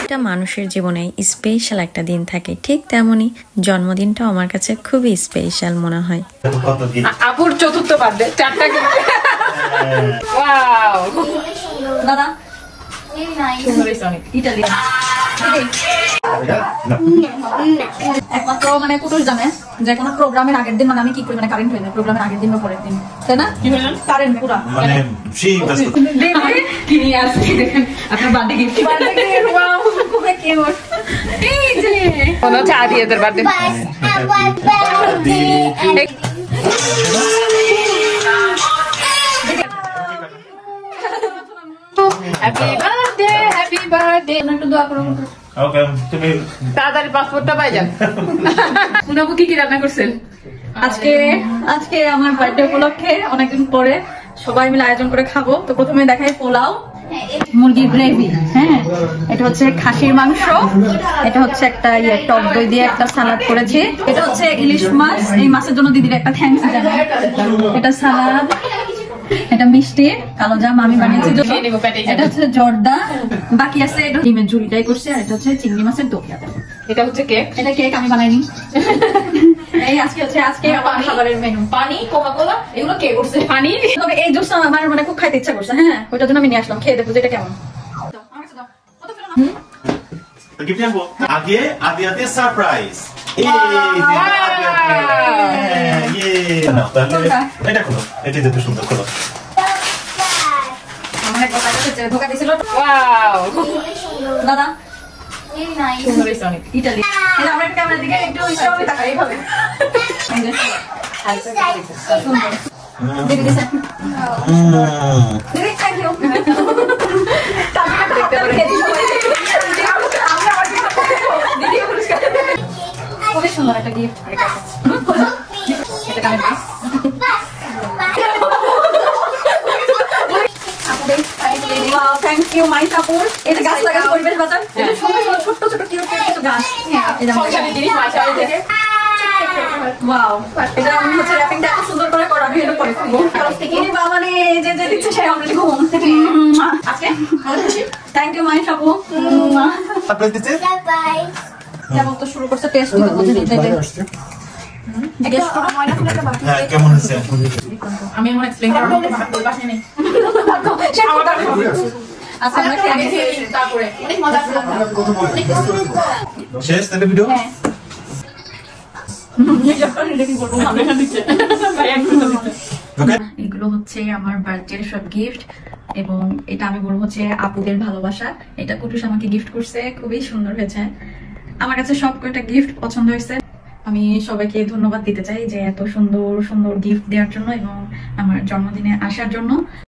এটা মানুষের জীবনে স্পেশাল একটা দিন থাকে, ঠিক তেমনি জন্মদিনটা আমার কাছে খুবই স্পেশাল মনে হয়। আপুর চতুর্থ বার্থডে, 4টা গিফট। ওয়াও দাদা একমাত্র মানে কুটুস জানে যে কোনো প্রোগ্রামের আগের দিন মানে আমি কি করি, মানে কারেন্ট হয়ে যায় প্রোগ্রামের আগের দিন বা পরের দিন, তাই না? কারেন্ট পুরা মানে সেই ব্যস্ত কি নিয়ে আসছি দেখেন আপনার বার্থডে গিফট। ওয়াও খুব কিউট। এই যে মনে হচ্ছে আদিয়াদের birthday. Happy birthday, happy birthday. একটু দোয়া করো। ওকে, তুমি তাড়াতাড়ি পাসপোর্টটা পাই যান। উনাবু কি কি রান্না করছেন আজকে আমার বার্থডে উপলক্ষে অনেকদিন পরে সবাই মিলে আয়োজন করে খাবো। তো প্রথমে দেখাই পোলাও, মুরগি গ্রেভি, হ্যাঁ এটা হচ্ছে খাসির মাংস, এটা হচ্ছে একটা টক দই দিয়ে একটা সালাদ করেছি, এটা হচ্ছে ইলিশ মাছ, এই মাছের জন্য দিদির একটা থ্যাঙ্কস জানাই। এটা সালাদ, এটা মিষ্টি কালো জাম আমি বানিয়েছি, এটা হচ্ছে জর্দা, বাকি আছে এটা ডিমের ঝুড়িটাই করছি, আর এটা হচ্ছে চিংড়ি মাছের দোকিয়া। এটা হচ্ছে কেক, এটা কেক আমি বানাইনি। এই আজকে আমার খাবারের মেনু পানি, কোকা কোলা, এগুলো কে করছে? পানি, তবে এই জুসটা আমার মানে খুব খাইতে ইচ্ছা করছে, হ্যাঁ ওইটার জন্য আমি নিয়ে আসলাম, খেয়ে দেখবো যে এটা কেমন। গিফট আনবো আগে আদিয়াতে সারপ্রাইজ। এই যে না তাহলে এটা খোলো, এটা যত সুন্দর খোলো। আমার কথা হচ্ছে ধোকা দিছিল। ওয়াও দাদা সুন্দর হয়েছে অনেক। ইতালি এটা আমরা একটা ক্যামেরা দিকে একটু স্ট্রংলি তাকাই এইভাবে। সুন্দর দিদি দিছে। দিদি থ্যাংক ইউ। দেখতে পারেন খুবই সুন্দর একটা গিফট। এটা কানে this. Wow, thank you, my support. এটা গাছ লাগানো পরিবেশ বাঁচান। এটা সুন্দর সুন্দর ছোট ছোট কিউট কিছু গাছ। এটা সংসারের জিনিস মাঝখানে থেকে। Wow, এটা আমি হচ্ছে র্যাপিংটা এত সুন্দর করে করা, আমি এটা পরে করব। এই বাবা রে, যে দিচ্ছে সে অলরেডি ঘুম। আজকে থ্যাংক ইউ মাই সাপু। সারপ্রাইজ দিতে বাই। যেমন তো শুরু করছে টেস্ট দিতে বলতে দিতে। হ্যাঁ কেমন হয়েছে? আমি এমন এক্সপ্লেইন করব বাসায় নেই। আচ্ছা আমরা খেয়ে তারপরে অনেক মজা শেষ তাহলে ভিডিও। এগুলো হচ্ছে আমার বার্থডের সব গিফট, এবং এটা আমি বলবো হচ্ছে আপুদের ভালোবাসা। এটা কুটুস আমাকে গিফট করছে, খুবই সুন্দর হয়েছে। আমার কাছে সব কয়টা গিফট পছন্দ হয়েছে। আমি সবাইকে ধন্যবাদ দিতে চাই যে এত সুন্দর সুন্দর গিফট দেওয়ার জন্য এবং আমার জন্মদিনে আসার জন্য।